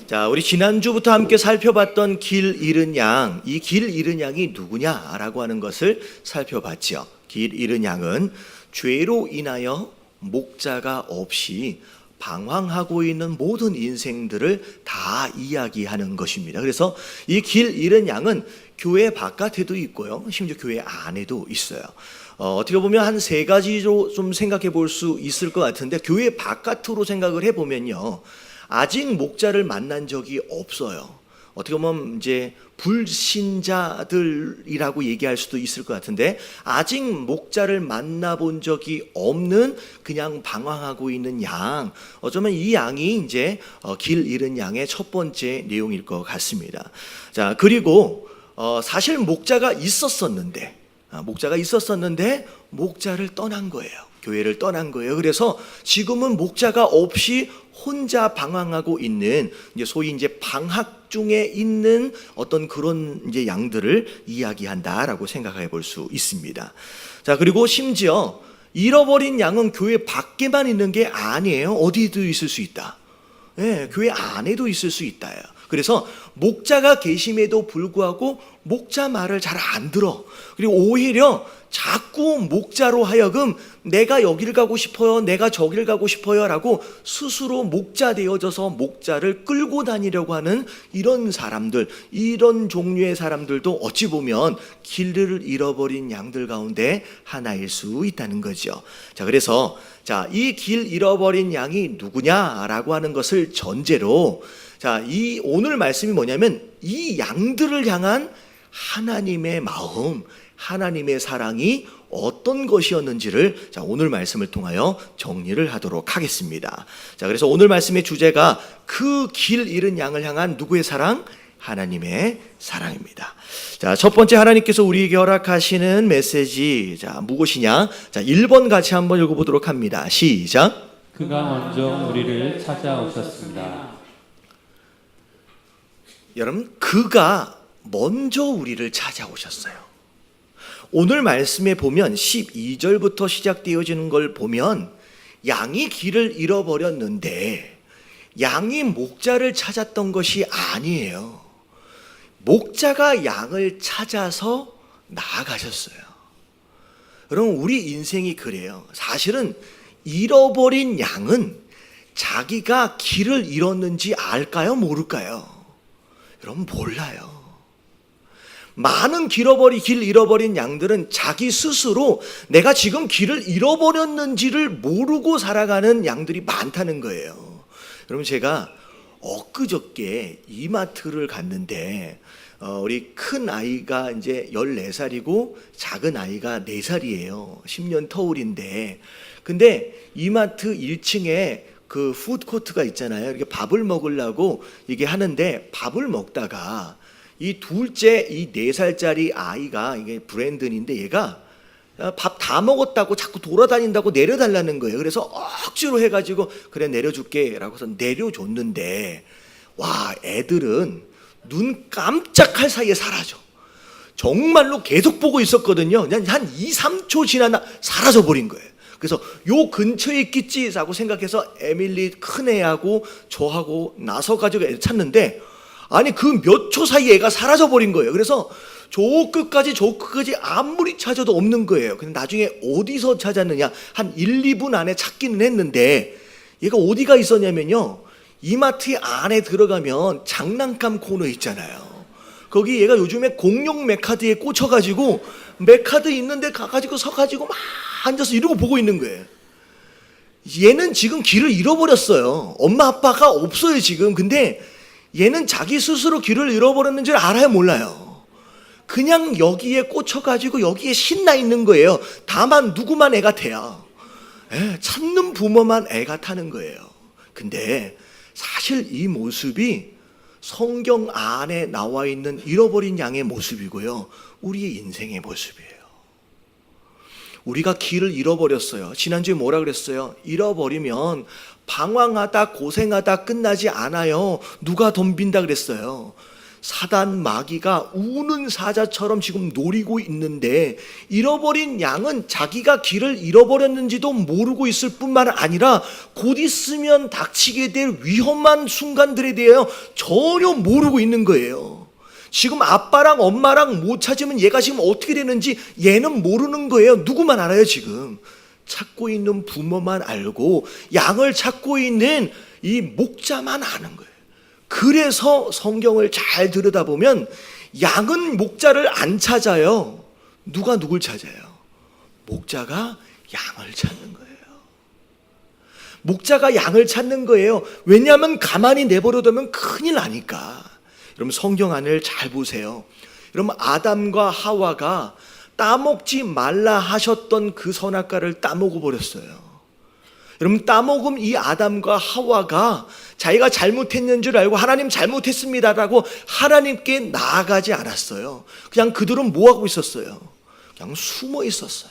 자, 우리 지난주부터 함께 살펴봤던 길 잃은 양, 이 길 잃은 양이 누구냐라고 하는 것을 살펴봤죠. 길 잃은 양은 죄로 인하여 목자가 없이 방황하고 있는 모든 인생들을 다 이야기하는 것입니다. 그래서 이 길 잃은 양은 교회 바깥에도 있고요, 심지어 교회 안에도 있어요. 어떻게 보면 한 세 가지로 좀 생각해 볼 수 있을 것 같은데, 교회 바깥으로 생각을 해보면요, 아직 목자를 만난 적이 없어요. 어떻게 보면 이제 불신자들이라고 얘기할 수도 있을 것 같은데, 아직 목자를 만나본 적이 없는 그냥 방황하고 있는 양, 어쩌면 이 양이 이제 길 잃은 양의 첫 번째 내용일 것 같습니다. 자, 그리고 사실 목자가 있었었는데 목자를 떠난 거예요. 교회를 떠난 거예요. 그래서 지금은 목자가 없이 혼자 방황하고 있는, 이제 소위 이제 방학 중에 있는 어떤 그런 이제 양들을 이야기한다라고 생각해 볼 수 있습니다. 자, 그리고 심지어 잃어버린 양은 교회 밖에만 있는 게 아니에요. 어디도 있을 수 있다. 네, 교회 안에도 있을 수 있다요. 그래서 목자가 계심에도 불구하고 목자 말을 잘 안 들어. 그리고 오히려 자꾸 목자로 하여금 내가 여기를 가고 싶어요, 내가 저기를 가고 싶어요 라고 스스로 목자 되어져서 목자를 끌고 다니려고 하는 이런 사람들, 이런 종류의 사람들도 어찌 보면 길을 잃어버린 양들 가운데 하나일 수 있다는 거죠. 자, 그래서 이 길 잃어버린 양이 누구냐라고 하는 것을 전제로, 이 오늘 말씀이 뭐냐면 이 양들을 향한 하나님의 마음, 하나님의 사랑이 어떤 것이었는지를 오늘 말씀을 통하여 정리를 하도록 하겠습니다. 자, 그래서 오늘 말씀의 주제가 그 길 잃은 양을 향한 누구의 사랑? 하나님의 사랑입니다. 자, 첫 번째 하나님께서 우리에게 허락하시는 메시지, 무엇이냐? 1번 같이 한번 읽어보도록 합니다. 시작. 그가 먼저 우리를 찾아오셨습니다. 여러분, 그가 먼저 우리를 찾아오셨어요. 오늘 말씀에 보면 12절부터 시작되어지는 걸 보면 양이 길을 잃어버렸는데 양이 목자를 찾았던 것이 아니에요. 목자가 양을 찾아서 나아가셨어요. 여러분, 우리 인생이 그래요. 사실은 잃어버린 양은 자기가 길을 잃었는지 알까요? 모를까요? 여러분, 몰라요. 많은 길 잃어버린 양들은 자기 스스로 내가 지금 길을 잃어버렸는지를 모르고 살아가는 양들이 많다는 거예요. 여러분, 제가 엊그저께 이마트를 갔는데 우리 큰 아이가 이제 14살이고 작은 아이가 4살이에요. 10년 터울인데, 근데 이마트 1층에 그 푸드코트가 있잖아요. 이렇게 밥을 먹으려고 이게 하는데, 밥을 먹다가 이 둘째, 이 4살짜리 아이가, 이게 브랜든인데, 얘가 밥 다 먹었다고 자꾸 돌아다닌다고 내려달라는 거예요. 그래서 억지로 해가지고 그래 내려줄게 라고 해서 내려줬는데, 와, 애들은 눈 깜짝할 사이에 사라져. 정말로 계속 보고 있었거든요. 그냥 한 2, 3초 지나나 사라져버린 거예요. 그래서 요 근처에 있겠지 하고 생각해서 에밀리 큰애하고 저하고 나서가지고 애를 찾는데, 아니 그 몇 초 사이에 애가 사라져버린 거예요. 그래서 저 끝까지 아무리 찾아도 없는 거예요. 근데 나중에 어디서 찾았느냐, 한 1, 2분 안에 찾기는 했는데, 얘가 어디가 있었냐면요, 이마트 안에 들어가면 장난감 코너 있잖아요. 거기 얘가 요즘에 공룡 메카드에 꽂혀가지고 메카드 있는데 가가지고 서가지고 막 앉아서 이러고 보고 있는 거예요. 얘는 지금 길을 잃어버렸어요. 엄마 아빠가 없어요 지금. 근데 얘는 자기 스스로 길을 잃어버렸는 줄 알아요, 몰라요? 그냥 여기에 꽂혀가지고 여기에 신나 있는 거예요. 다만 누구만 애 같아요? 찾는 부모만 애 같다는 거예요. 근데 사실 이 모습이 성경 안에 나와 있는 잃어버린 양의 모습이고요, 우리의 인생의 모습이에요. 우리가 길을 잃어버렸어요. 지난주에 뭐라 그랬어요? 잃어버리면 방황하다 고생하다 끝나지 않아요. 누가 덤빈다 그랬어요? 사단 마귀가 우는 사자처럼 지금 노리고 있는데, 잃어버린 양은 자기가 길을 잃어버렸는지도 모르고 있을 뿐만 아니라 곧 있으면 닥치게 될 위험한 순간들에 대하여 전혀 모르고 있는 거예요. 지금 아빠랑 엄마랑 못 찾으면 얘가 지금 어떻게 되는지 얘는 모르는 거예요. 누구만 알아요. 지금 찾고 있는 부모만 알고 양을 찾고 있는 이 목자만 아는 거예요. 그래서 성경을 잘 들여다보면 양은 목자를 안 찾아요. 누가 누굴 찾아요? 목자가 양을 찾는 거예요. 목자가 양을 찾는 거예요. 왜냐하면 가만히 내버려두면 큰일 나니까. 여러분 성경 안을 잘 보세요. 여러분 아담과 하와가 따먹지 말라 하셨던 그 선악과를 따먹어 버렸어요. 여러분 따먹은 이 아담과 하와가 자기가 잘못했는 줄 알고 하나님 잘못했습니다라고 하나님께 나아가지 않았어요. 그냥 그들은 뭐하고 있었어요? 그냥 숨어 있었어요.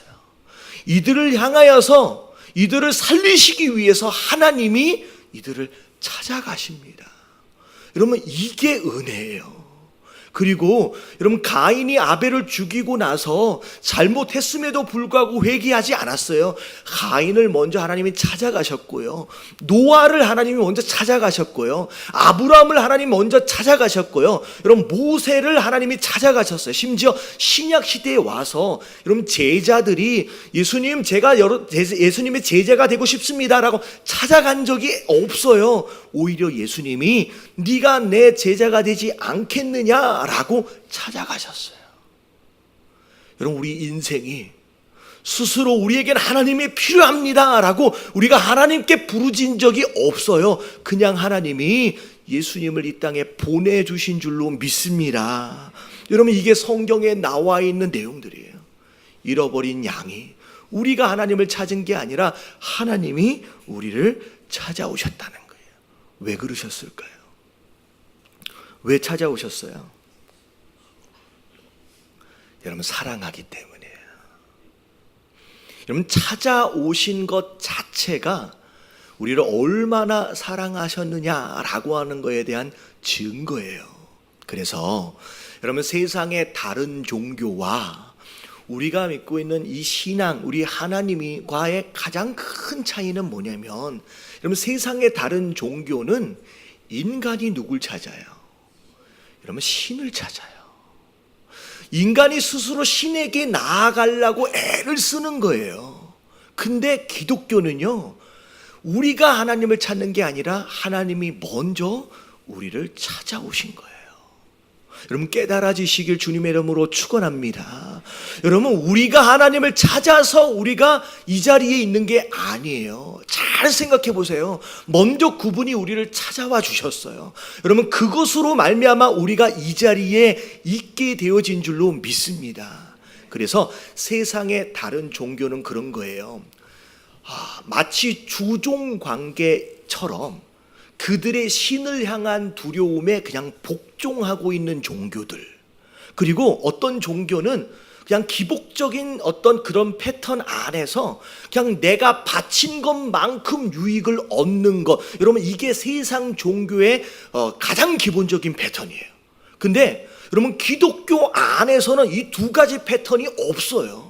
이들을 향하여서 이들을 살리시기 위해서 하나님이 이들을 찾아가십니다. 여러분 이게 은혜예요. 그리고 여러분 가인이 아벨을 죽이고 나서 잘못했음에도 불구하고 회개하지 않았어요. 가인을 먼저 하나님이 찾아가셨고요. 노아를 하나님이 먼저 찾아가셨고요. 아브라함을 하나님이 먼저 찾아가셨고요. 여러분 모세를 하나님이 찾아가셨어요. 심지어 신약 시대에 와서 여러분 제자들이 예수님 제가 예수님의 제자가 되고 싶습니다라고 찾아간 적이 없어요. 오히려 예수님이 네가 내 제자가 되지 않겠느냐라고 찾아가셨어요. 여러분 우리 인생이 스스로 우리에게는 하나님이 필요합니다라고 우리가 하나님께 부르짖은 적이 없어요. 그냥 하나님이 예수님을 이 땅에 보내주신 줄로 믿습니다. 여러분 이게 성경에 나와 있는 내용들이에요. 잃어버린 양이 우리가 하나님을 찾은 게 아니라 하나님이 우리를 찾아오셨다는 거예요. 왜 그러셨을까요? 왜 찾아오셨어요? 여러분 사랑하기 때문이에요. 여러분 찾아오신 것 자체가 우리를 얼마나 사랑하셨느냐라고 하는 것에 대한 증거예요. 그래서 여러분 세상의 다른 종교와 우리가 믿고 있는 이 신앙, 우리 하나님과의 가장 큰 차이는 뭐냐면, 여러분 세상의 다른 종교는 인간이 누굴 찾아요? 여러분 신을 찾아요. 인간이 스스로 신에게 나아가려고 애를 쓰는 거예요. 근데 기독교는요, 우리가 하나님을 찾는 게 아니라 하나님이 먼저 우리를 찾아오신 거예요. 여러분 깨달아지시길 주님의 이름으로 축원합니다. 여러분 우리가 하나님을 찾아서 우리가 이 자리에 있는 게 아니에요. 잘 생각해 보세요. 먼저 그분이 우리를 찾아와 주셨어요. 여러분 그것으로 말미암아 우리가 이 자리에 있게 되어진 줄로 믿습니다. 그래서 세상의 다른 종교는 그런 거예요. 마치 주종 관계처럼 그들의 신을 향한 두려움에 그냥 복종하고 있는 종교들. 그리고 어떤 종교는 그냥 기복적인 어떤 그런 패턴 안에서 그냥 내가 바친 것만큼 유익을 얻는 것. 여러분 이게 세상 종교의 가장 기본적인 패턴이에요. 근데 여러분 기독교 안에서는 이 두 가지 패턴이 없어요.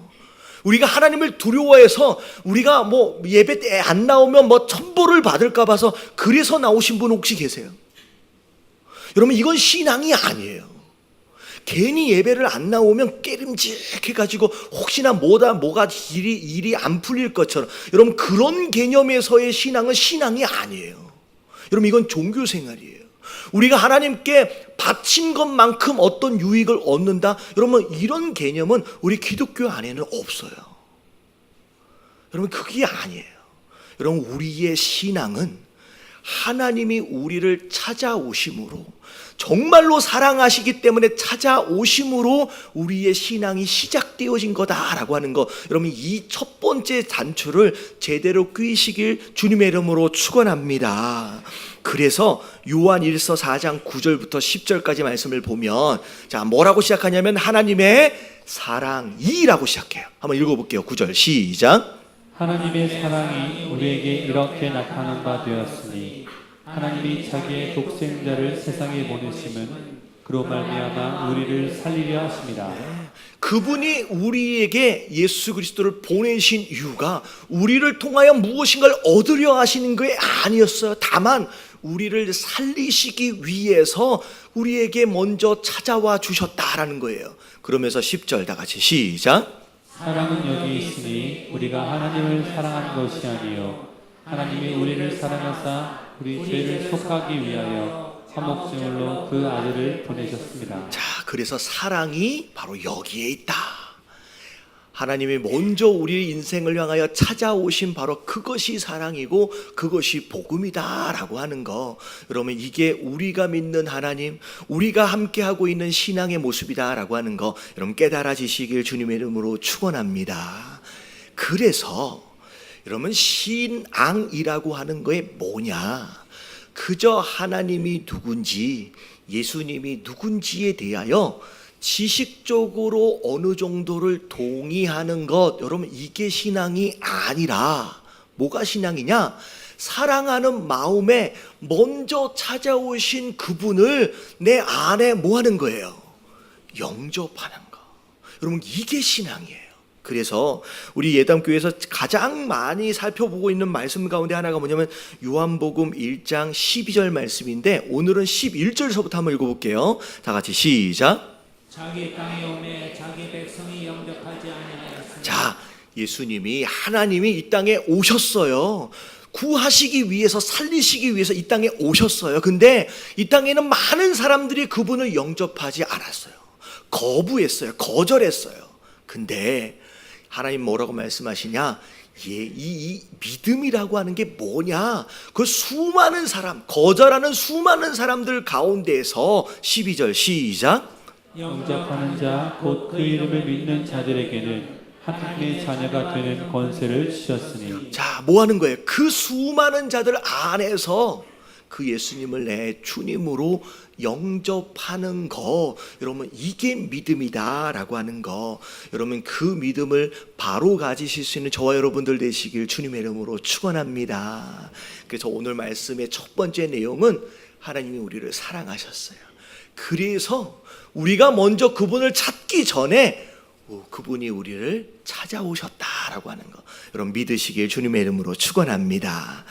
우리가 하나님을 두려워해서 우리가 뭐 예배 때 안 나오면 뭐 천벌을 받을까 봐서 그래서 나오신 분 혹시 계세요? 여러분 이건 신앙이 아니에요. 괜히 예배를 안 나오면 깨름직해가지고 혹시나 뭐가 일이 안 풀릴 것처럼, 여러분 그런 개념에서의 신앙은 신앙이 아니에요. 여러분 이건 종교 생활이에요. 우리가 하나님께 바친 것만큼 어떤 유익을 얻는다, 여러분 이런 개념은 우리 기독교 안에는 없어요. 여러분 그게 아니에요. 여러분 우리의 신앙은 하나님이 우리를 찾아오심으로, 정말로 사랑하시기 때문에 찾아오심으로 우리의 신앙이 시작되어진 거다라고 하는 거, 여러분 이 첫 번째 단추를 제대로 꿰시길 주님의 이름으로 축원합니다. 그래서 요한 1서 4장 9절부터 10절까지 말씀을 보면 자 뭐라고 시작하냐면 하나님의 사랑이라고 시작해요. 한번 읽어볼게요. 9절 시작. 하나님의 사랑이 우리에게 이렇게 나타난 바 되었으니 하나님이 자기의 독생자를 세상에 보내심은 그로 말미암아 우리를 살리려 하심이라. 그분이 우리에게 예수 그리스도를 보내신 이유가 우리를 통하여 무엇인가를 얻으려 하시는 게 아니었어요. 다만 우리를 살리시기 위해서 우리에게 먼저 찾아와 주셨다라는 거예요. 그러면서 10절 다 같이 시작. 사랑은 여기 있으니 우리가 하나님을 사랑한 것이 아니요 하나님이 우리를 사랑하사 우리 죄를 속하기 위하여 화목제물로 그 아들을 보내셨습니다. 자, 그래서 사랑이 바로 여기에 있다. 하나님이 먼저 우리 인생을 향하여 찾아오신 바로 그것이 사랑이고 그것이 복음이다라고 하는 거. 여러분, 이게 우리가 믿는 하나님, 우리가 함께하고 있는 신앙의 모습이다라고 하는 거 여러분 깨달아지시길 주님의 이름으로 축원합니다. 그래서 여러분, 신앙이라고 하는 거에 뭐냐? 그저 하나님이 누군지, 예수님이 누군지에 대하여 지식적으로 어느 정도를 동의하는 것, 여러분 이게 신앙이 아니라 뭐가 신앙이냐? 사랑하는 마음에 먼저 찾아오신 그분을 내 안에 뭐 하는 거예요? 영접하는 거. 여러분 이게 신앙이에요. 그래서 우리 예담교회에서 가장 많이 살펴보고 있는 말씀 가운데 하나가 뭐냐면 요한복음 1장 12절 말씀인데 오늘은 11절서부터 한번 읽어볼게요. 다 같이 시작. 자기 땅에 오매 자기 백성이 영접하지 아니하였으니. 자, 예수님이 하나님이 이 땅에 오셨어요. 구하시기 위해서, 살리시기 위해서 이 땅에 오셨어요. 근데 이 땅에는 많은 사람들이 그분을 영접하지 않았어요. 거부했어요. 거절했어요. 근데 하나님 뭐라고 말씀하시냐? 이 믿음이라고 하는 게 뭐냐? 그 수많은 사람, 거절하는 수많은 사람들 가운데에서 12절 시작. 영접하는 자 곧 그 이름을 믿는 자들에게는 하나님의 자녀가 되는 권세를 주셨으니. 자, 뭐 하는 거예요? 그 수많은 자들 안에서 그 예수님을 내 주님으로 영접하는 거, 여러분 이게 믿음이다라고 하는 거, 여러분 그 믿음을 바로 가지실 수 있는 저와 여러분들 되시길 주님의 이름으로 축원합니다. 그래서 오늘 말씀의 첫 번째 내용은 하나님이 우리를 사랑하셨어요. 그래서 우리가 먼저 그분을 찾기 전에 그분이 우리를 찾아오셨다라고 하는 거, 여러분 믿으시길 주님의 이름으로 축원합니다.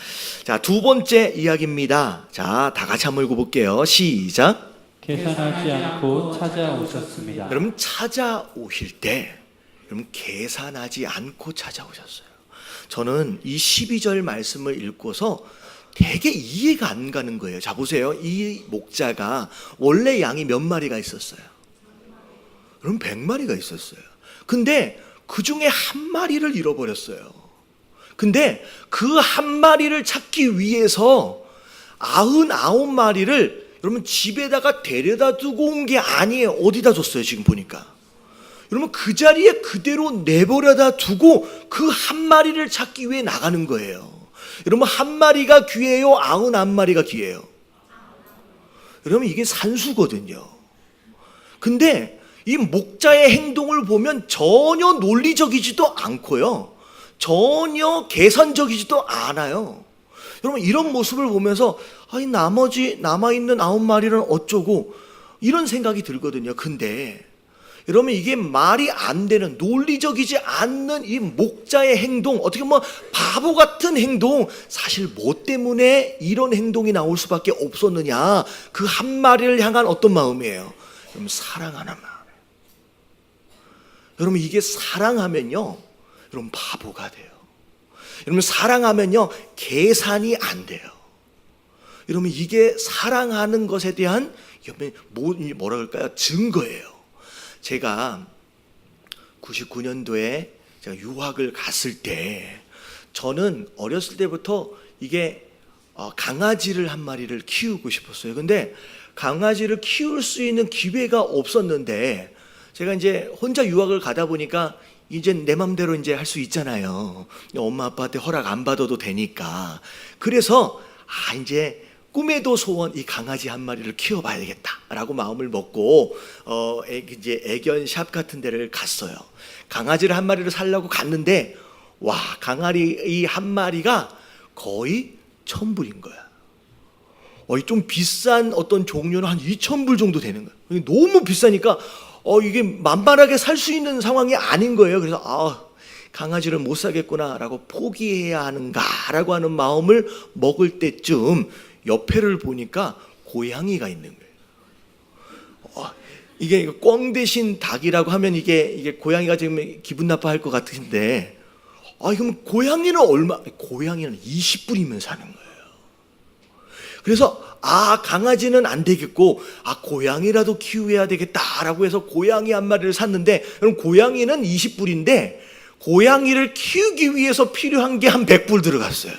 자, 두 번째 이야기입니다. 자, 다 같이 한번 읽어볼게요. 시작. 계산하지 않고 찾아오셨습니다. 여러분 찾아오실 때 여러분 계산하지 않고 찾아오셨어요. 저는 이 12절 말씀을 읽고서 되게 이해가 안 가는 거예요. 자, 보세요. 이 목자가 원래 양이 몇 마리가 있었어요? 여러분 100마리가 있었어요. 근데 그 중에 한 마리를 잃어버렸어요. 근데 그 한 마리를 찾기 위해서 99마리를 여러분 집에다가 데려다 두고 온 게 아니에요. 어디다 뒀어요 지금 보니까? 여러분 그 자리에 그대로 내버려다 두고 그 한 마리를 찾기 위해 나가는 거예요. 여러분 한 마리가 귀해요? 99마리가 귀해요? 여러분 이게 산수거든요. 근데 이 목자의 행동을 보면 전혀 논리적이지도 않고요, 전혀 계산적이지도 않아요. 여러분 이런 모습을 보면서 아니 나머지 남아있는 9마리는 어쩌고 이런 생각이 들거든요. 근데 여러분 이게 말이 안 되는, 논리적이지 않는 이 목자의 행동, 어떻게 보면 바보 같은 행동, 사실 뭐 때문에 이런 행동이 나올 수밖에 없었느냐? 그 한 마리를 향한 어떤 마음이에요? 여러분 사랑하는 마음. 여러분 이게 사랑하면요 여러분 바보가 돼요. 여러분 사랑하면요 계산이 안 돼요. 여러분 이게 사랑하는 것에 대한 뭐라 그럴까요? 증거예요. 제가 99년도에 제가 유학을 갔을 때 저는 어렸을 때부터 이게 강아지를 한 마리를 키우고 싶었어요. 근데 강아지를 키울 수 있는 기회가 없었는데 제가 이제 혼자 유학을 가다 보니까 이제 내 맘대로 이제 할 수 있잖아요. 엄마 아빠한테 허락 안 받아도 되니까. 그래서 이제 꿈에도 소원 이 강아지 한 마리를 키워봐야 되겠다라고 마음을 먹고 이제 애견샵 같은 데를 갔어요. 강아지를 한 마리를 살려고 갔는데 와, 강아지 이 한 마리가 거의 1,000불인 거야. 좀 비싼 어떤 종류는 한 2,000불 정도 되는 거예요. 너무 비싸니까 이게 만만하게 살 수 있는 상황이 아닌 거예요. 그래서 강아지를 못 사겠구나라고 포기해야 하는가라고 하는 마음을 먹을 때쯤 옆에를 보니까 고양이가 있는 거예요. 이게 꿩 대신 닭이라고 하면 이게 고양이가 지금 기분 나빠할 것 같은데, 그럼 고양이는 고양이는 20불이면 사는 거예요. 그래서 강아지는 안 되겠고 고양이라도 키워야 되겠다라고 해서 고양이 한 마리를 샀는데, 그럼 고양이는 20불인데 고양이를 키우기 위해서 필요한 게 한 100불 들어갔어요.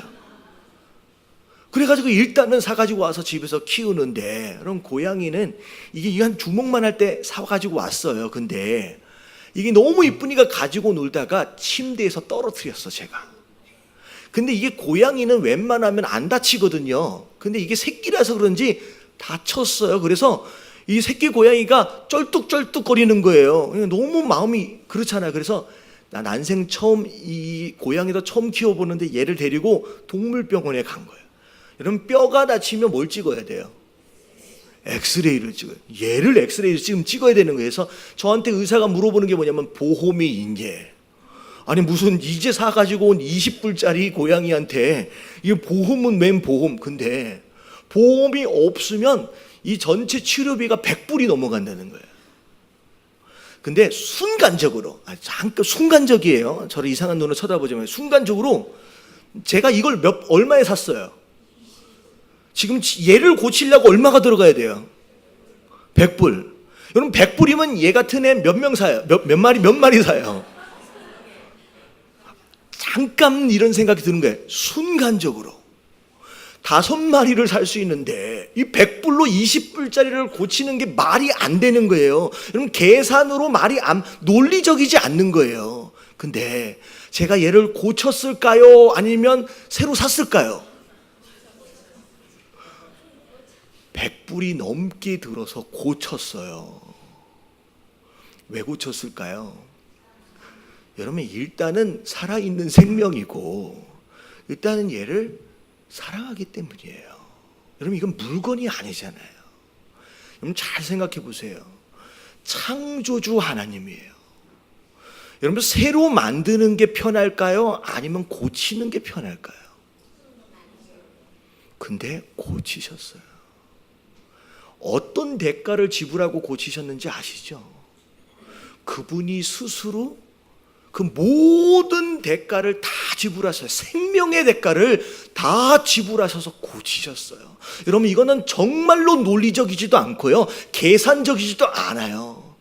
그래가지고 일단은 사가지고 와서 집에서 키우는데, 그럼 고양이는 이게 한 주먹만 할 때 사가지고 왔어요. 근데 이게 너무 이쁘니까 가지고 놀다가 침대에서 떨어뜨렸어, 제가. 근데 이게 고양이는 웬만하면 안 다치거든요. 근데 이게 새끼라서 그런지 다쳤어요. 그래서 이 새끼 고양이가 쩔뚝쩔뚝 거리는 거예요. 너무 마음이 그렇잖아요. 그래서 나 난생 처음 이 고양이도 처음 키워보는데 얘를 데리고 동물병원에 간 거예요. 여러분, 뼈가 다치면 뭘 찍어야 돼요? 엑스레이를 찍어요. 얘를 엑스레이를 지금 찍어야 되는 거예요. 그래서 저한테 의사가 물어보는 게 뭐냐면 보험이 있냐. 아니 무슨 이제 사가지고 온 20불짜리 고양이한테 이게 보험은 웬 보험. 근데 보험이 없으면 이 전체 치료비가 100불이 넘어간다는 거예요. 근데 순간적으로, 잠깐 순간적이에요. 저를 이상한 눈으로 쳐다보지 마요. 순간적으로 제가 이걸 얼마에 샀어요? 지금 얘를 고치려고 얼마가 들어가야 돼요? 100불. 여러분 100불이면 얘 같은 애 몇 명 사요? 몇 마리 사요? 잠깐 이런 생각이 드는 거예요. 순간적으로 5마리를 살 수 있는데 이 100불로 20불짜리를 고치는 게 말이 안 되는 거예요. 여러분 계산으로 논리적이지 않는 거예요. 근데 제가 얘를 고쳤을까요? 아니면 새로 샀을까요? 100불이 넘게 들어서 고쳤어요. 왜 고쳤을까요? 여러분 일단은 살아있는 생명이고 일단은 얘를 사랑하기 때문이에요. 여러분 이건 물건이 아니잖아요. 여러분 잘 생각해 보세요. 창조주 하나님이에요. 여러분 새로 만드는 게 편할까요? 아니면 고치는 게 편할까요? 근데 고치셨어요. 어떤 대가를 지불하고 고치셨는지 아시죠? 그분이 스스로 그 모든 대가를 다 지불하셔서 생명의 대가를 다 지불하셔서 고치셨어요. 여러분 이거는 정말로 논리적이지도 않고요, 계산적이지도 않아요.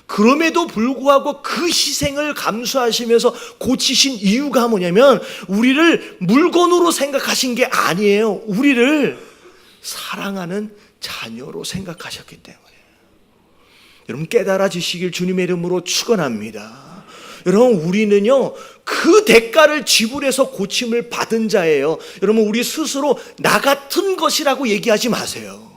그럼에도 불구하고 그 희생을 감수하시면서 고치신 이유가 뭐냐면 우리를 물건으로 생각하신 게 아니에요. 우리를 사랑하는 자녀로 생각하셨기 때문에. 여러분 깨달아지시길 주님의 이름으로 축원합니다. 여러분 우리는요 그 대가를 지불해서 고침을 받은 자예요. 여러분 우리 스스로 나 같은 것이라고 얘기하지 마세요.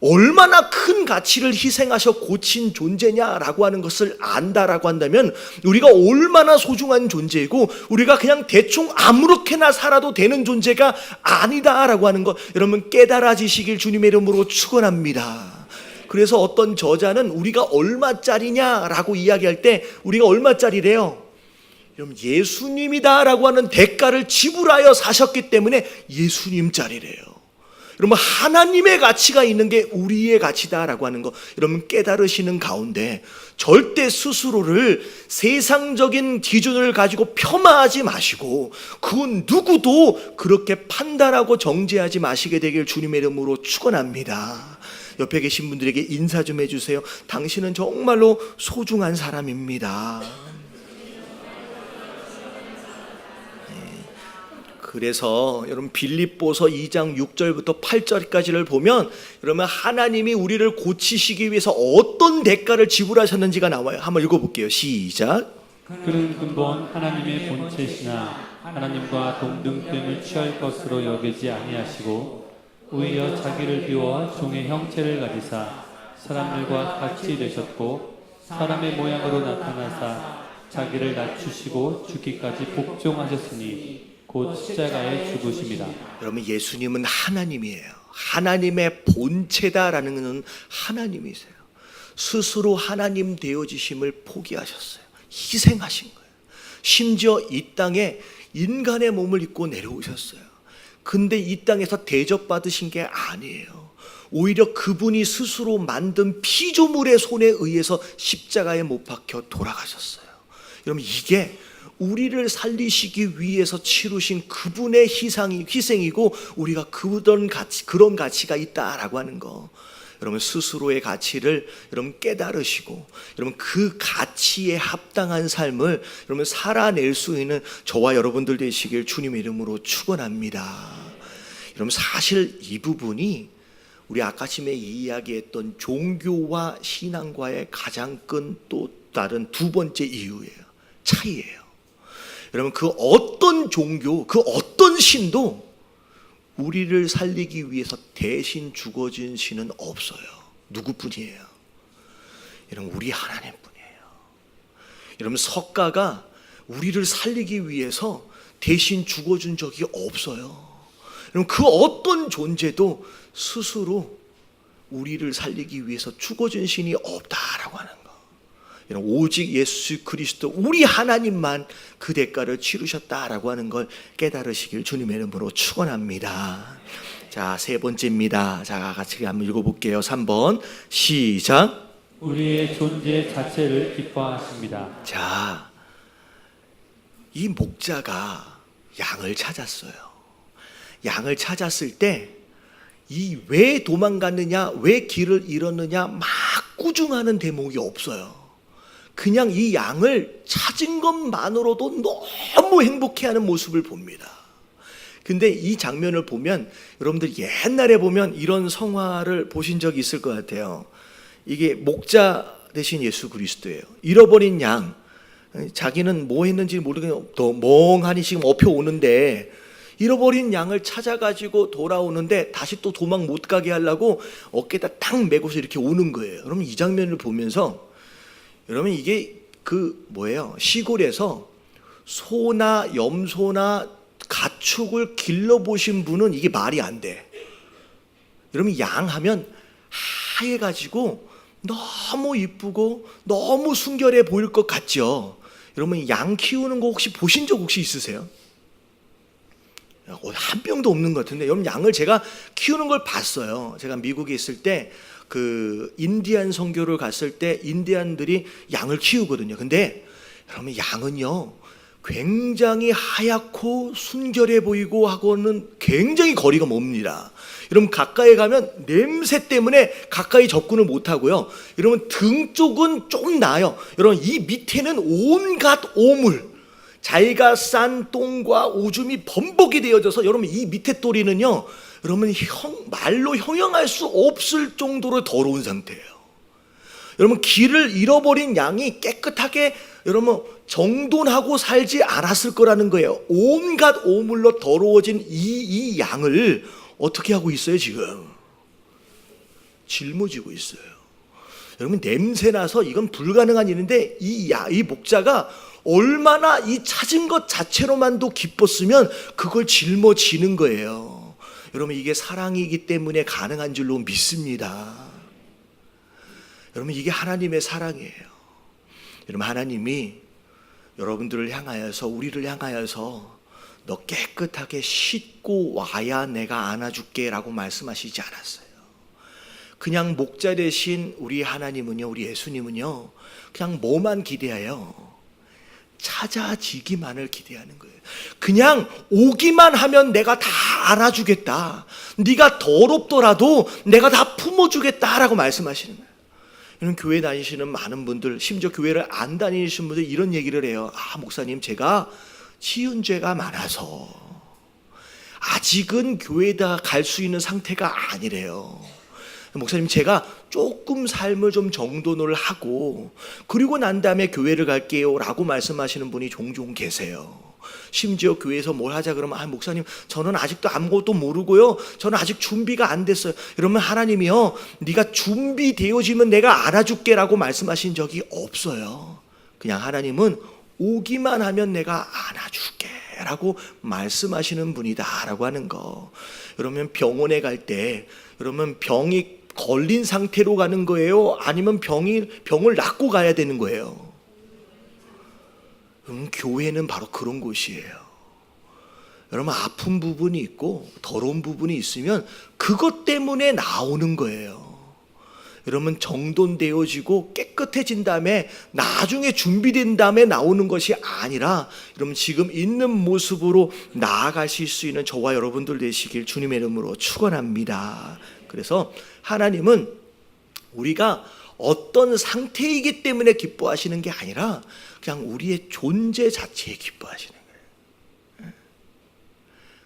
얼마나 큰 가치를 희생하셔 고친 존재냐라고 하는 것을 안다라고 한다면 우리가 얼마나 소중한 존재이고 우리가 그냥 대충 아무렇게나 살아도 되는 존재가 아니다라고 하는 것 여러분 깨달아지시길 주님의 이름으로 축원합니다. 그래서 어떤 저자는 우리가 얼마짜리냐라고 이야기할 때 우리가 얼마짜리래요? 여러분 예수님이다라고 하는 대가를 지불하여 사셨기 때문에 예수님짜리래요. 여러분 하나님의 가치가 있는 게 우리의 가치다라고 하는 거 여러분 깨달으시는 가운데 절대 스스로를 세상적인 기준을 가지고 폄하하지 마시고 그 누구도 그렇게 판단하고 정죄하지 마시게 되길 주님의 이름으로 축원합니다. 옆에 계신 분들에게 인사 좀 해주세요. 당신은 정말로 소중한 사람입니다. 그래서 여러분 빌립보서 2장 6절부터 8절까지를 보면 여러분 하나님이 우리를 고치시기 위해서 어떤 대가를 지불하셨는지가 나와요. 한번 읽어볼게요. 시작. 그는 근본 하나님의 본체시나 하나님과 동등됨을 취할 것으로 여기지 아니하시고 오히려 자기를 비워 종의 형체를 가지사 사람들과 같이 되셨고 사람의 모양으로 나타나사 자기를 낮추시고 죽기까지 복종하셨으니 곧 십자가에 죽으심이라. 여러분, 예수님은 하나님이에요. 하나님의 본체다라는 것은 하나님이세요. 스스로 하나님 되어지심을 포기하셨어요. 희생하신 거예요. 심지어 이 땅에 인간의 몸을 입고 내려오셨어요. 근데 이 땅에서 대접받으신 게 아니에요. 오히려 그분이 스스로 만든 피조물의 손에 의해서 십자가에 못 박혀 돌아가셨어요. 여러분, 이게 우리를 살리시기 위해서 치르신 그분의 희생이고 우리가 그런 가치가 있다라고 하는 거. 여러분, 스스로의 가치를 여러분 깨달으시고 여러분 그 가치에 합당한 삶을 여러분 살아낼 수 있는 저와 여러분들 되시길 주님의 이름으로 축원합니다. 여러분, 사실 이 부분이 우리 아까 아침에 이야기했던 종교와 신앙과의 가장 큰 또 다른 두 번째 이유예요. 차이예요. 여러분, 그 어떤 종교, 그 어떤 신도 우리를 살리기 위해서 대신 죽어진 신은 없어요. 누구뿐이에요? 여러분, 우리 하나님뿐이에요. 여러분, 석가가 우리를 살리기 위해서 대신 죽어준 적이 없어요. 여러분, 그 어떤 존재도 스스로 우리를 살리기 위해서 죽어준 신이 없다라고 하는 거. 여러분, 오직 예수 그리스도 우리 하나님만 그 대가를 치르셨다라고 하는 걸 깨달으시길 주님의 이름으로 축원합니다. 자, 세 번째입니다. 자, 같이 한번 읽어볼게요. 3번 시작. 우리의 존재 자체를 기뻐하십니다. 자, 이 목자가 양을 찾았어요. 양을 찾았을 때 이 왜 도망갔느냐, 왜 길을 잃었느냐 막 꾸중하는 대목이 없어요. 그냥 이 양을 찾은 것만으로도 너무 행복해하는 모습을 봅니다. 근데 이 장면을 보면 여러분들 옛날에 보면 이런 성화를 보신 적이 있을 것 같아요. 이게 목자 대신 예수 그리스도예요. 잃어버린 양, 자기는 뭐 했는지 모르겠는데 더 멍하니 지금 업혀오는데 잃어버린 양을 찾아가지고 돌아오는데 다시 또 도망 못 가게 하려고 어깨에다 딱 메고서 이렇게 오는 거예요. 여러분, 이 장면을 보면서 여러분, 이게 그 뭐예요? 시골에서 소나 염소나 가축을 길러보신 분은 이게 말이 안 돼. 여러분, 양 하면 하얘가지고 너무 이쁘고 너무 순결해 보일 것 같죠? 여러분, 양 키우는 거 혹시 보신 적 혹시 있으세요? 한 명도 없는 것 같은데, 여러분, 양을 제가 키우는 걸 봤어요. 제가 미국에 있을 때 그 인디안 선교를 갔을 때 인디안들이 양을 키우거든요. 근데 여러분, 양은요 굉장히 하얗고 순결해 보이고 하고는 굉장히 거리가 멉니다. 여러분, 가까이 가면 냄새 때문에 가까이 접근을 못 하고요. 여러분, 등 쪽은 좀 나아요. 여러분, 이 밑에는 온갖 오물, 자기가 싼 똥과 오줌이 범벅이 되어져서 여러분 이 밑에 또리는요 여러분 말로 형용할 수 없을 정도로 더러운 상태예요. 여러분, 길을 잃어버린 양이 깨끗하게 여러분 정돈하고 살지 않았을 거라는 거예요. 온갖 오물로 더러워진 이 양을 어떻게 하고 있어요? 지금 짊어지고 있어요. 여러분, 냄새나서 이건 불가능한 일인데 이 목자가 얼마나 이 찾은 것 자체로만도 기뻤으면 그걸 짊어지는 거예요. 여러분, 이게 사랑이기 때문에 가능한 줄로 믿습니다. 여러분, 이게 하나님의 사랑이에요. 여러분, 하나님이 여러분들을 향하여서, 우리를 향하여서 너 깨끗하게 씻고 와야 내가 안아줄게 라고 말씀하시지 않았어요. 그냥 목자 대신 우리 하나님은요, 우리 예수님은요 그냥 뭐만 기대해요? 찾아지기만을 기대하는 거예요. 그냥 오기만 하면 내가 다 알아주겠다, 네가 더럽더라도 내가 다 품어주겠다라고 말씀하시는 거예요. 이런 교회 다니시는 많은 분들, 심지어 교회를 안 다니시는 분들 이런 얘기를 해요. 목사님, 제가 지은 죄가 많아서 아직은 교회에다 갈 수 있는 상태가 아니래요. 목사님, 제가 조금 삶을 좀 정돈을 하고 그리고 난 다음에 교회를 갈게요 라고 말씀하시는 분이 종종 계세요. 심지어 교회에서 뭘 하자 그러면 목사님, 저는 아직도 아무것도 모르고요, 저는 아직 준비가 안 됐어요. 이러면 하나님이요, 네가 준비되어지면 내가 알아줄게 라고 말씀하신 적이 없어요. 그냥 하나님은 오기만 하면 내가 안아줄게 라고 말씀하시는 분이다라고 하는 거. 그러면 병원에 갈 때 그러면 병이 걸린 상태로 가는 거예요? 아니면 병을 낫고 가야 되는 거예요? 교회는 바로 그런 곳이에요. 여러분, 아픈 부분이 있고 더러운 부분이 있으면 그것 때문에 나오는 거예요. 여러분, 정돈되어지고 깨끗해진 다음에 나중에 준비된 다음에 나오는 것이 아니라 여러분, 지금 있는 모습으로 나아가실 수 있는 저와 여러분들 되시길 주님의 이름으로 축원합니다. 그래서 하나님은 우리가 어떤 상태이기 때문에 기뻐하시는 게 아니라 그냥 우리의 존재 자체에 기뻐하시는 거예요.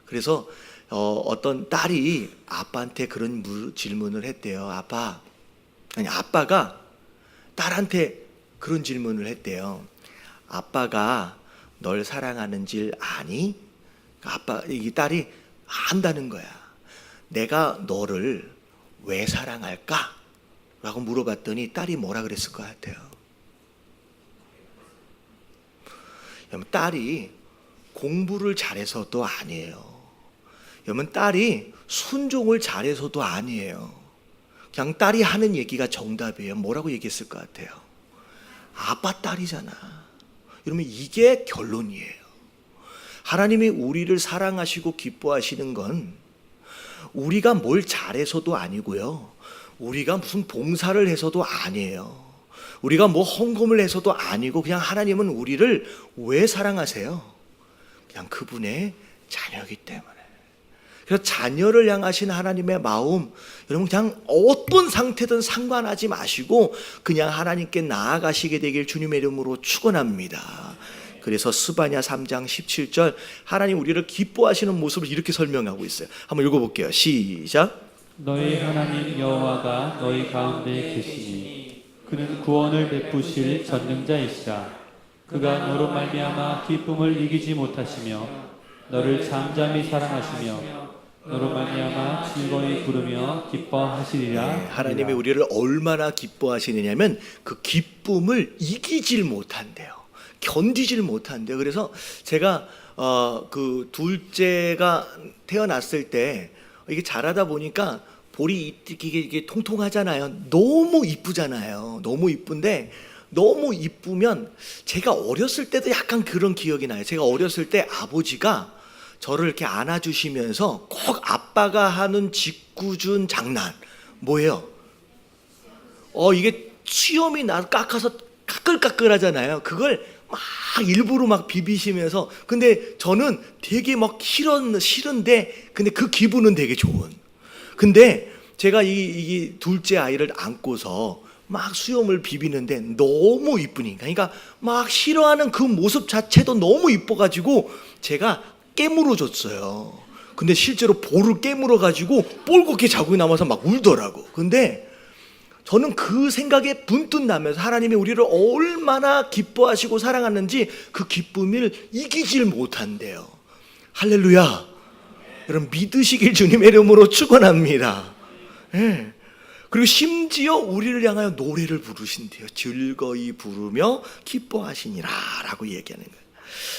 그래서 어떤 딸이 아빠한테 그런 질문을 했대요. 아빠가 딸한테 그런 질문을 했대요. 아빠가 널 사랑하는 줄 아니? 이 딸이 안다는 거야. 내가 너를 왜 사랑할까? 라고 물어봤더니 딸이 뭐라 그랬을 것 같아요? 딸이 공부를 잘해서도 아니에요. 여러분, 딸이 순종을 잘해서도 아니에요. 그냥 딸이 하는 얘기가 정답이에요. 뭐라고 얘기했을 것 같아요? 아빠 딸이잖아. 여러분, 이게 결론이에요. 하나님이 우리를 사랑하시고 기뻐하시는 건 우리가 뭘 잘해서도 아니고요. 우리가 무슨 봉사를 해서도 아니에요. 우리가 뭐 헌금을 해서도 아니고 그냥 하나님은 우리를 왜 사랑하세요? 그냥 그분의 자녀이기 때문에. 그래서 자녀를 향하신 하나님의 마음, 여러분 그냥 어떤 상태든 상관하지 마시고 그냥 하나님께 나아가시게 되길 주님의 이름으로 축원합니다. 그래서 스바냐 3장 17절 하나님 우리를 기뻐하시는 모습을 이렇게 설명하고 있어요. 한번 읽어볼게요. 시작. 너희 하나님 여호와가 너희 가운데 계시니 그는 구원을 베푸실 전능자이시라. 그가 너로 말미암아 기쁨을 이기지 못하시며 너를 잠잠히 사랑하시며 너로 말미암아 즐거이 부르며 기뻐하시리라. 네, 하나님이 우리를 얼마나 기뻐하시느냐면 그 기쁨을 이기질 못한대요. 견디질 못한대요. 그래서 제가 그 둘째가 태어났을 때 이게 자라다 보니까 볼이 이게 통통하잖아요. 너무 이쁘잖아요. 너무 이쁜데 너무 이쁘면 제가 어렸을 때도 약간 그런 기억이 나요. 제가 어렸을 때 아버지가 저를 이렇게 안아주시면서 꼭 아빠가 하는 짓궂은 장난 뭐예요? 이게 수염이 나 깎아서 까끌까끌하잖아요. 그걸 막 일부러 막 비비시면서 근데 저는 되게 막 싫은데 근데 그 기분은 되게 좋은. 근데 제가 이 둘째 아이를 안고서 막 수염을 비비는데 너무 이쁘니까 그러니까 막 싫어하는 그 모습 자체도 너무 이뻐가지고 제가 깨물어 줬어요. 근데 실제로 볼을 깨물어 가지고 뻘겋게 자국이 남아서 막 울더라고. 근데 저는 그 생각에 분뜻 나면서 하나님이 우리를 얼마나 기뻐하시고 사랑하는지 그 기쁨을 이기질 못한대요. 할렐루야. 여러분 믿으시길 주님의 이름으로 축원합니다. 예. 그리고 심지어 우리를 향하여 노래를 부르신대요. 즐거이 부르며 기뻐하시니라 라고 얘기하는 거예요.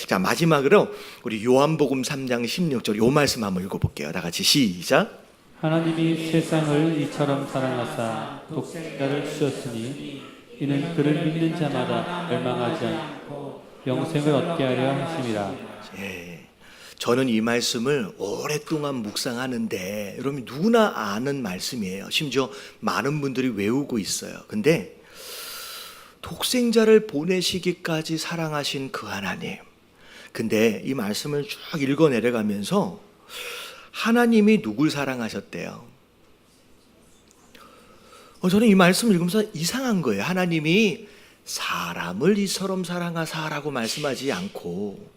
자, 마지막으로 우리 요한복음 3장 16절 요 말씀 한번 읽어볼게요. 다 같이 시작. 하나님이 세상을 이처럼 사랑하사 독생자를 주셨으니 이는 그를 믿는 자마다 멸망하지 않고 영생을 얻게 하려 하심이라. 예, 저는 이 말씀을 오랫동안 묵상하는데 여러분 누구나 아는 말씀이에요. 심지어 많은 분들이 외우고 있어요. 근데 독생자를 보내시기까지 사랑하신 그 하나님. 근데 이 말씀을 쭉 읽어 내려가면서 하나님이 누굴 사랑하셨대요? 저는 이 말씀을 읽으면서 이상한 거예요. 하나님이 사람을 이처럼 사랑하사라고 말씀하지 않고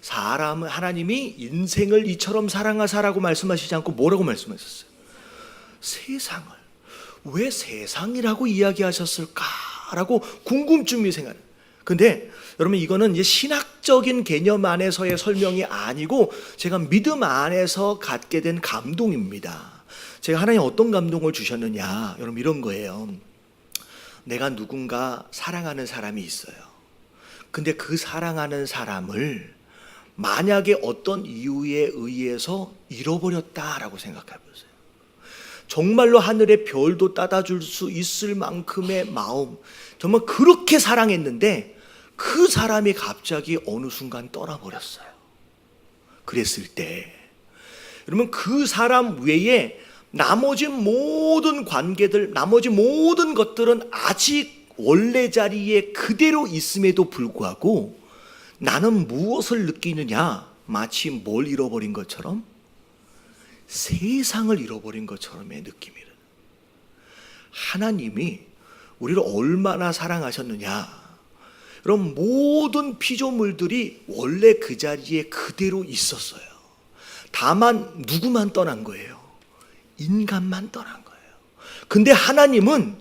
하나님이 인생을 이처럼 사랑하사라고 말씀하시지 않고 뭐라고 말씀하셨어요? 세상을. 왜 세상이라고 이야기하셨을까라고 궁금증이 생겨요. 근데 여러분 이거는 이제 신학적인 개념 안에서의 설명이 아니고 제가 믿음 안에서 갖게 된 감동입니다. 제가 하나님 어떤 감동을 주셨느냐, 여러분 이런 거예요. 내가 누군가 사랑하는 사람이 있어요. 근데 그 사랑하는 사람을 만약에 어떤 이유에 의해서 잃어버렸다라고 생각해 보세요. 정말로 하늘의 별도 따다 줄 수 있을 만큼의 마음, 정말 그렇게 사랑했는데 그 사람이 갑자기 어느 순간 떠나버렸어요. 그랬을 때 그러면 그 사람 외에 나머지 모든 관계들, 나머지 모든 것들은 아직 원래 자리에 그대로 있음에도 불구하고 나는 무엇을 느끼느냐? 마치 뭘 잃어버린 것처럼? 세상을 잃어버린 것처럼의 느낌이라. 하나님이 우리를 얼마나 사랑하셨느냐? 그럼 모든 피조물들이 원래 그 자리에 그대로 있었어요. 다만 누구만 떠난 거예요? 인간만 떠난 거예요. 근데 하나님은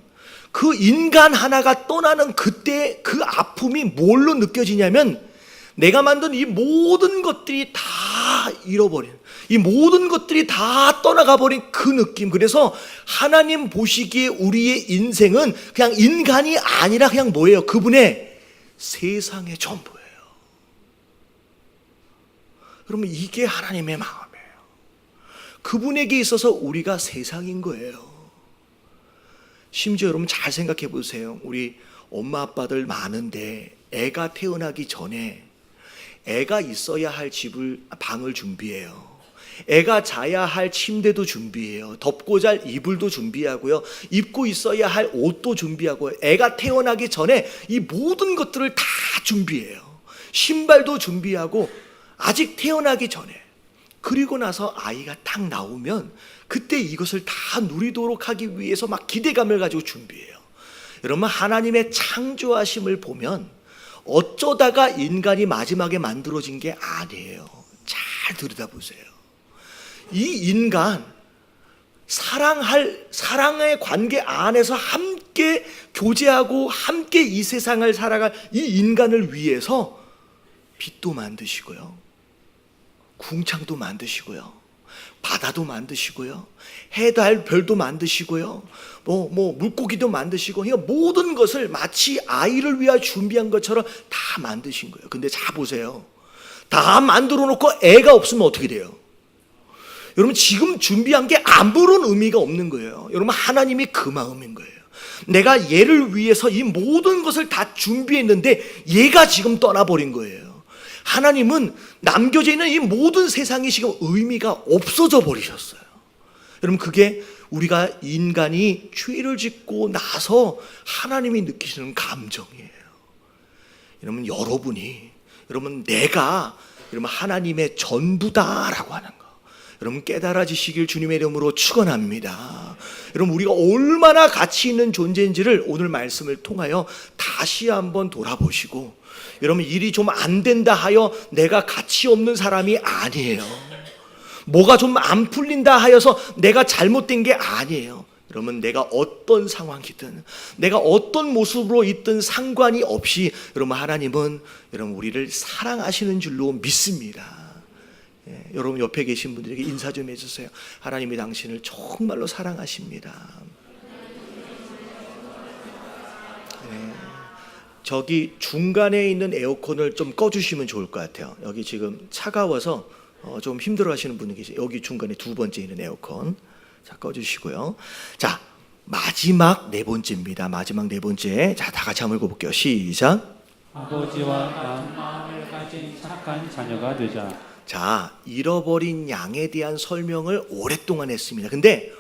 그 인간 하나가 떠나는 그때 그 아픔이 뭘로 느껴지냐면 내가 만든 이 모든 것들이 다 잃어버린, 이 모든 것들이 다 떠나가 버린 그 느낌. 그래서 하나님 보시기에 우리의 인생은 그냥 인간이 아니라 그냥 뭐예요? 그분의 세상의 전부예요. 그러면 이게 하나님의 마음이에요. 그분에게 있어서 우리가 세상인 거예요. 심지어 여러분 잘 생각해 보세요. 우리 엄마 아빠들 많은데 애가 태어나기 전에 애가 있어야 할 방을 준비해요. 애가 자야 할 침대도 준비해요. 덮고 잘 이불도 준비하고요. 입고 있어야 할 옷도 준비하고요. 애가 태어나기 전에 이 모든 것들을 다 준비해요. 신발도 준비하고 아직 태어나기 전에. 그리고 나서 아이가 딱 나오면 그때 이것을 다 누리도록 하기 위해서 막 기대감을 가지고 준비해요. 여러분 하나님의 창조하심을 보면 어쩌다가 인간이 마지막에 만들어진 게 아니에요. 잘 들여다보세요. 이 인간 사랑의 관계 안에서 함께 교제하고 함께 이 세상을 살아갈 이 인간을 위해서 빛도 만드시고요. 궁창도 만드시고요. 바다도 만드시고요. 해달 별도 만드시고요. 물고기도 만드시고 모든 것을 마치 아이를 위하여 준비한 것처럼 다 만드신 거예요. 근데 자 보세요. 다 만들어 놓고 애가 없으면 어떻게 돼요? 여러분 지금 준비한 게 아무런 의미가 없는 거예요. 여러분 하나님이 그 마음인 거예요. 내가 얘를 위해서 이 모든 것을 다 준비했는데 얘가 지금 떠나버린 거예요. 하나님은 남겨져 있는 이 모든 세상이 지금 의미가 없어져 버리셨어요. 여러분 그게 우리가 인간이 죄를 짓고 나서 하나님이 느끼시는 감정이에요. 여러분 내가 하나님의 전부다라고 하는 거 여러분 깨달아지시길 주님의 이름으로 축원합니다. 여러분 우리가 얼마나 가치 있는 존재인지를 오늘 말씀을 통하여 다시 한번 돌아보시고 여러분 일이 좀 안 된다 하여 내가 가치 없는 사람이 아니에요. 뭐가 좀 안 풀린다 하여서 내가 잘못된 게 아니에요. 여러분 내가 어떤 상황이든 내가 어떤 모습으로 있든 상관이 없이 여러분 하나님은 여러분 우리를 사랑하시는 줄로 믿습니다. 여러분 옆에 계신 분들에게 인사 좀 해주세요. 하나님이 당신을 정말로 사랑하십니다. 저기 중간에 있는 에어컨을 좀 꺼주시면 좋을 것 같아요. 여기 지금 차가워서 좀 힘들어 하시는 분이 계세요. 여기 중간에 두 번째 있는 에어컨. 자, 꺼주시고요. 자, 마지막 네 번째입니다. 마지막 네 번째. 자, 다 같이 한번 읽어볼게요. 시작. 아버지와 마음을 가진 착한 자녀가 되자. 자, 잃어버린 양에 대한 설명을 오랫동안 했습니다. 근데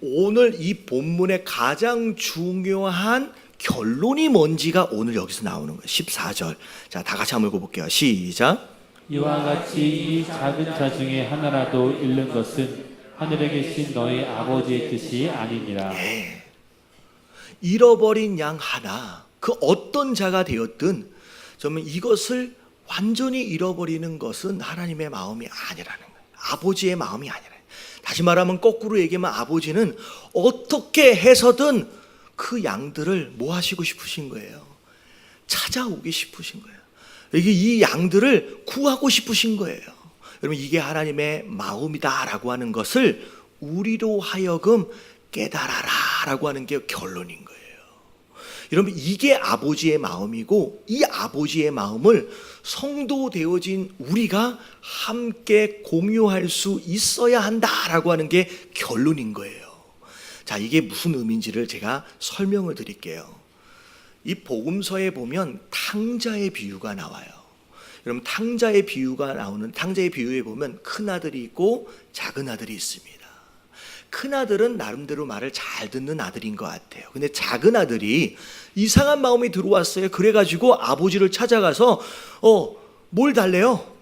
오늘 이 본문의 가장 중요한 결론이 뭔지가 오늘 여기서 나오는 거예요. 14절. 자, 다 같이 한번 읽어볼게요. 시작. 이와 같이 이 작은 자 중에 하나라도 잃는 것은 하늘에 계신 너희 아버지의 뜻이 아니니라. 네. 잃어버린 양 하나, 그 어떤 자가 되었든 정말 이것을 완전히 잃어버리는 것은 하나님의 마음이 아니라는 거예요. 아버지의 마음이 아니라. 다시 말하면 거꾸로 얘기하면 아버지는 어떻게 해서든 그 양들을 뭐 하시고 싶으신 거예요? 찾아오기 싶으신 거예요. 이 양들을 구하고 싶으신 거예요. 여러분 이게 하나님의 마음이다라고 하는 것을 우리로 하여금 깨달아라 라고 하는 게 결론인 거예요. 여러분, 이게 아버지의 마음이고, 이 아버지의 마음을 성도 되어진 우리가 함께 공유할 수 있어야 한다라고 하는 게 결론인 거예요. 자, 이게 무슨 의미인지를 제가 설명을 드릴게요. 이 복음서에 보면 탕자의 비유가 나와요. 여러분, 탕자의 비유에 보면 큰 아들이 있고 작은 아들이 있습니다. 큰 아들은 나름대로 말을 잘 듣는 아들인 것 같아요. 근데 작은 아들이 이상한 마음이 들어왔어요. 그래가지고 아버지를 찾아가서 뭘 달래요?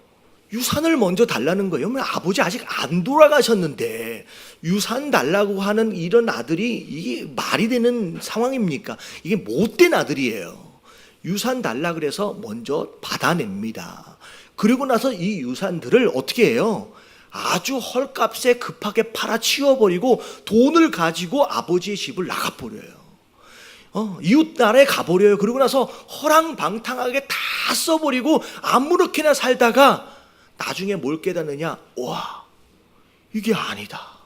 유산을 먼저 달라는 거예요. 아버지 아직 안 돌아가셨는데 유산 달라고 하는 이런 아들이 이게 말이 되는 상황입니까? 이게 못된 아들이에요. 유산 달라 그래서 먼저 받아냅니다. 그리고 나서 이 유산들을 어떻게 해요? 아주 헐값에 급하게 팔아치워버리고 돈을 가지고 아버지의 집을 나가버려요. 이웃나라에 가버려요. 그러고 나서 허랑방탕하게 다 써버리고 아무렇게나 살다가 나중에 뭘 깨닫느냐? 와, 이게 아니다.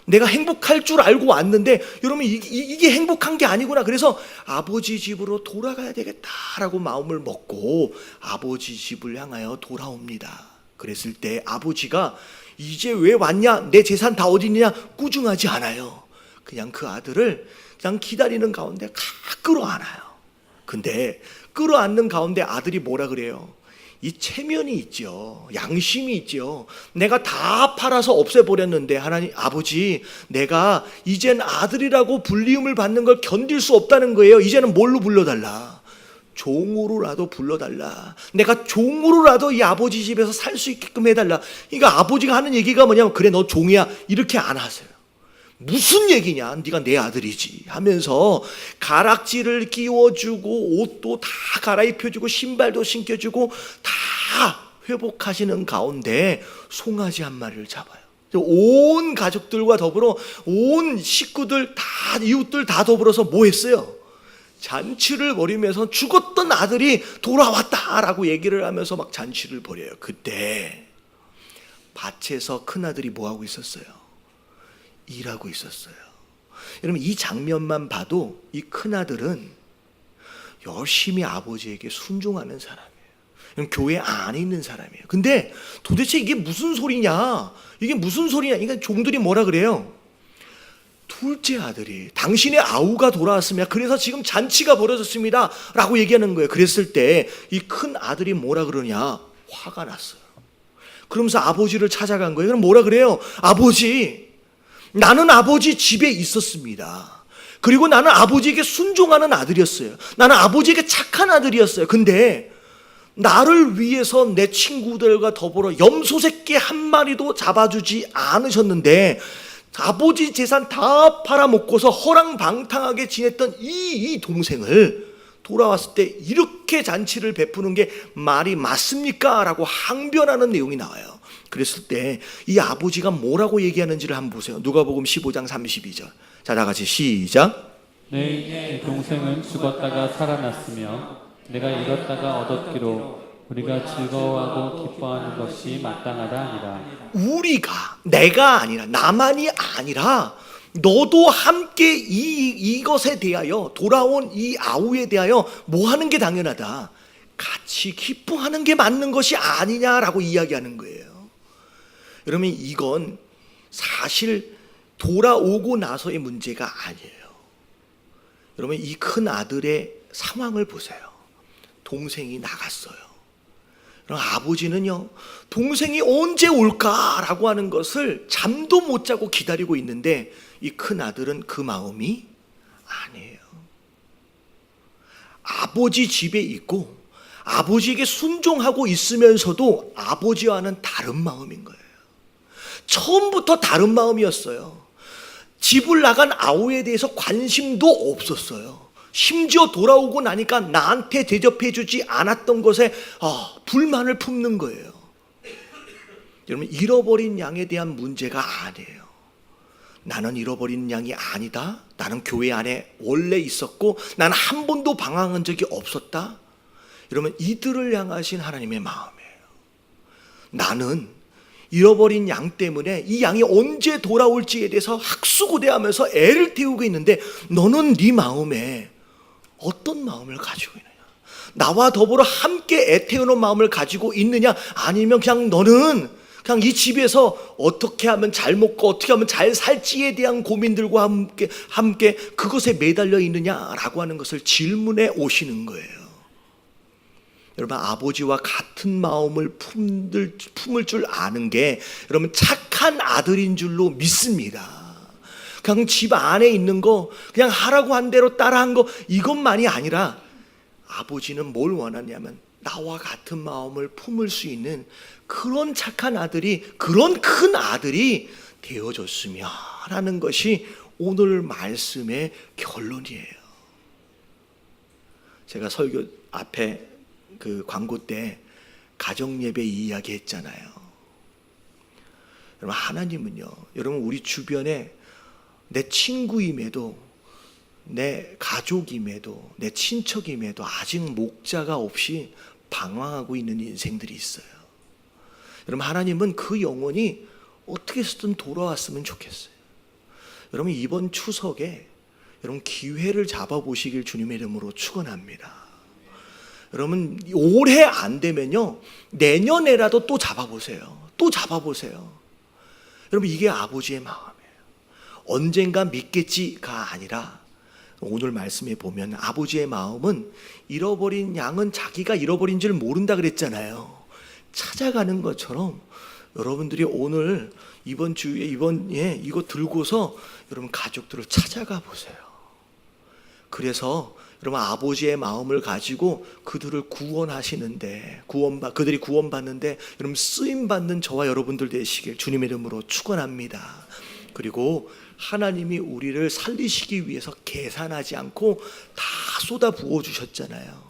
내가 행복할 줄 알고 왔는데 여러분, 이게 행복한 게 아니구나. 그래서 아버지 집으로 돌아가야 되겠다라고 마음을 먹고 아버지 집을 향하여 돌아옵니다. 그랬을 때 아버지가 이제 왜 왔냐? 내 재산 다 어디 있느냐? 꾸중하지 않아요. 그냥 그 아들을 그냥 기다리는 가운데 끌어안아요. 근데 끌어안는 가운데 아들이 뭐라 그래요? 이 체면이 있죠. 양심이 있죠. 내가 다 팔아서 없애버렸는데 하나님 아버지, 내가 이젠 아들이라고 불리움을 받는 걸 견딜 수 없다는 거예요. 이제는 뭘로 불러달라? 종으로라도 불러달라. 내가 종으로라도 이 아버지 집에서 살 수 있게끔 해달라. 그러니까 아버지가 하는 얘기가 뭐냐면, 그래 너 종이야, 이렇게 안 하세요. 무슨 얘기냐? 네가 내 아들이지 하면서 가락지를 끼워주고 옷도 다 갈아입혀주고 신발도 신겨주고 다 회복하시는 가운데 송아지 한 마리를 잡아요. 온 가족들과 더불어 온 식구들 다, 이웃들 다 더불어서 뭐 했어요? 잔치를 벌이면서 죽었던 아들이 돌아왔다라고 얘기를 하면서 막 잔치를 벌여요. 그때 밭에서 큰 아들이 뭐 하고 있었어요? 일하고 있었어요. 여러분, 이 장면만 봐도 이 큰아들은 열심히 아버지에게 순종하는 사람이에요. 교회 안에 있는 사람이에요. 근데 도대체 이게 무슨 소리냐? 이게 무슨 소리냐? 그러니까 종들이 뭐라 그래요? 둘째 아들이 당신의 아우가 돌아왔습니다. 그래서 지금 잔치가 벌어졌습니다 라고 얘기하는 거예요. 그랬을 때 이 큰 아들이 뭐라 그러냐? 화가 났어요. 그러면서 아버지를 찾아간 거예요. 그럼 뭐라 그래요? 아버지, 나는 아버지 집에 있었습니다. 그리고 나는 아버지에게 순종하는 아들이었어요. 나는 아버지에게 착한 아들이었어요. 근데 나를 위해서 내 친구들과 더불어 염소 새끼 한 마리도 잡아주지 않으셨는데 아버지 재산 다 팔아먹고서 허랑방탕하게 지냈던 이 동생을 돌아왔을 때 이렇게 잔치를 베푸는 게 말이 맞습니까? 라고 항변하는 내용이 나와요. 그랬을 때 이 아버지가 뭐라고 얘기하는지를 한번 보세요. 누가복음 15장 32절. 자, 다 같이 시작. 내 동생은 죽었다가 살아났으며 내가 잃었다가 얻었기로 우리가 즐거워하고 기뻐하는 것이 마땅하다 아니라. 우리가, 내가 아니라, 나만이 아니라 너도 함께 이것에 대하여, 돌아온 이 아우에 대하여 뭐 하는 게 당연하다? 같이 기뻐하는 게 맞는 것이 아니냐라고 이야기하는 거예요. 여러분, 이건 사실 돌아오고 나서의 문제가 아니에요. 여러분, 이 큰 아들의 상황을 보세요. 동생이 나갔어요. 그럼 아버지는요, 동생이 언제 올까라고 하는 것을 잠도 못 자고 기다리고 있는데 이 큰 아들은 그 마음이 아니에요. 아버지 집에 있고 아버지에게 순종하고 있으면서도 아버지와는 다른 마음인 거예요. 처음부터 다른 마음이었어요. 집을 나간 아우에 대해서 관심도 없었어요. 심지어 돌아오고 나니까 나한테 대접해주지 않았던 것에 불만을 품는 거예요. 여러분, 잃어버린 양에 대한 문제가 아니에요. 나는 잃어버린 양이 아니다. 나는 교회 안에 원래 있었고 나는 한 번도 방황한 적이 없었다. 여러분, 이들을 향하신 하나님의 마음이에요. 나는 잃어버린 양 때문에 이 양이 언제 돌아올지에 대해서 학수고대하면서 애를 태우고 있는데 너는 네 마음에 어떤 마음을 가지고 있느냐? 나와 더불어 함께 애태우는 마음을 가지고 있느냐? 아니면 그냥 너는 그냥 이 집에서 어떻게 하면 잘 먹고 어떻게 하면 잘 살지에 대한 고민들과 함께 그것에 매달려 있느냐라고 하는 것을 질문해 오시는 거예요. 여러분, 아버지와 같은 마음을 품을 줄 아는 게 여러분 착한 아들인 줄로 믿습니다. 그냥 집 안에 있는 거 그냥 하라고 한 대로 따라한 거 이것만이 아니라 아버지는 뭘 원하냐면 나와 같은 마음을 품을 수 있는 그런 착한 아들이, 그런 큰 아들이 되어줬으면 하는 것이 오늘 말씀의 결론이에요. 제가 설교 앞에 그 광고 때 가정예배 이야기 했잖아요. 여러분, 하나님은요, 여러분 우리 주변에 내 친구임에도, 내 가족임에도, 내 친척임에도 아직 목자가 없이 방황하고 있는 인생들이 있어요. 여러분, 하나님은 그 영혼이 어떻게 해서든 돌아왔으면 좋겠어요. 여러분, 이번 추석에 여러분 기회를 잡아보시길 주님의 이름으로 축원합니다. 여러분, 올해 안 되면요 내년에라도 또 잡아보세요. 또 잡아보세요. 여러분, 이게 아버지의 마음이에요. 언젠가 믿겠지가 아니라 오늘 말씀에 보면 아버지의 마음은 잃어버린 양은 자기가 잃어버린 줄 모른다 그랬잖아요. 찾아가는 것처럼 여러분들이 오늘 이번 주에 이거 들고서 여러분 가족들을 찾아가 보세요. 그래서 여러분 아버지의 마음을 가지고 그들을 구원하시는데 그들이 구원받는데 여러분 쓰임받는 저와 여러분들 되시길 주님의 이름으로 축원합니다. 그리고 하나님이 우리를 살리시기 위해서 계산하지 않고 다 쏟아 부어 주셨잖아요.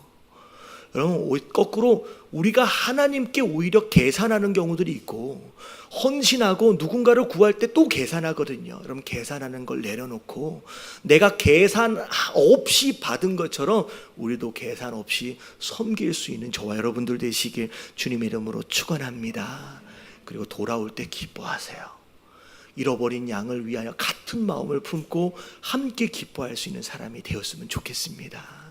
여러분, 거꾸로 우리가 하나님께 오히려 계산하는 경우들이 있고 헌신하고 누군가를 구할 때 또 계산하거든요. 여러분, 계산하는 걸 내려놓고 내가 계산 없이 받은 것처럼 우리도 계산 없이 섬길 수 있는 저와 여러분들 되시길 주님의 이름으로 축원합니다. 그리고 돌아올 때 기뻐하세요. 잃어버린 양을 위하여 같은 마음을 품고 함께 기뻐할 수 있는 사람이 되었으면 좋겠습니다.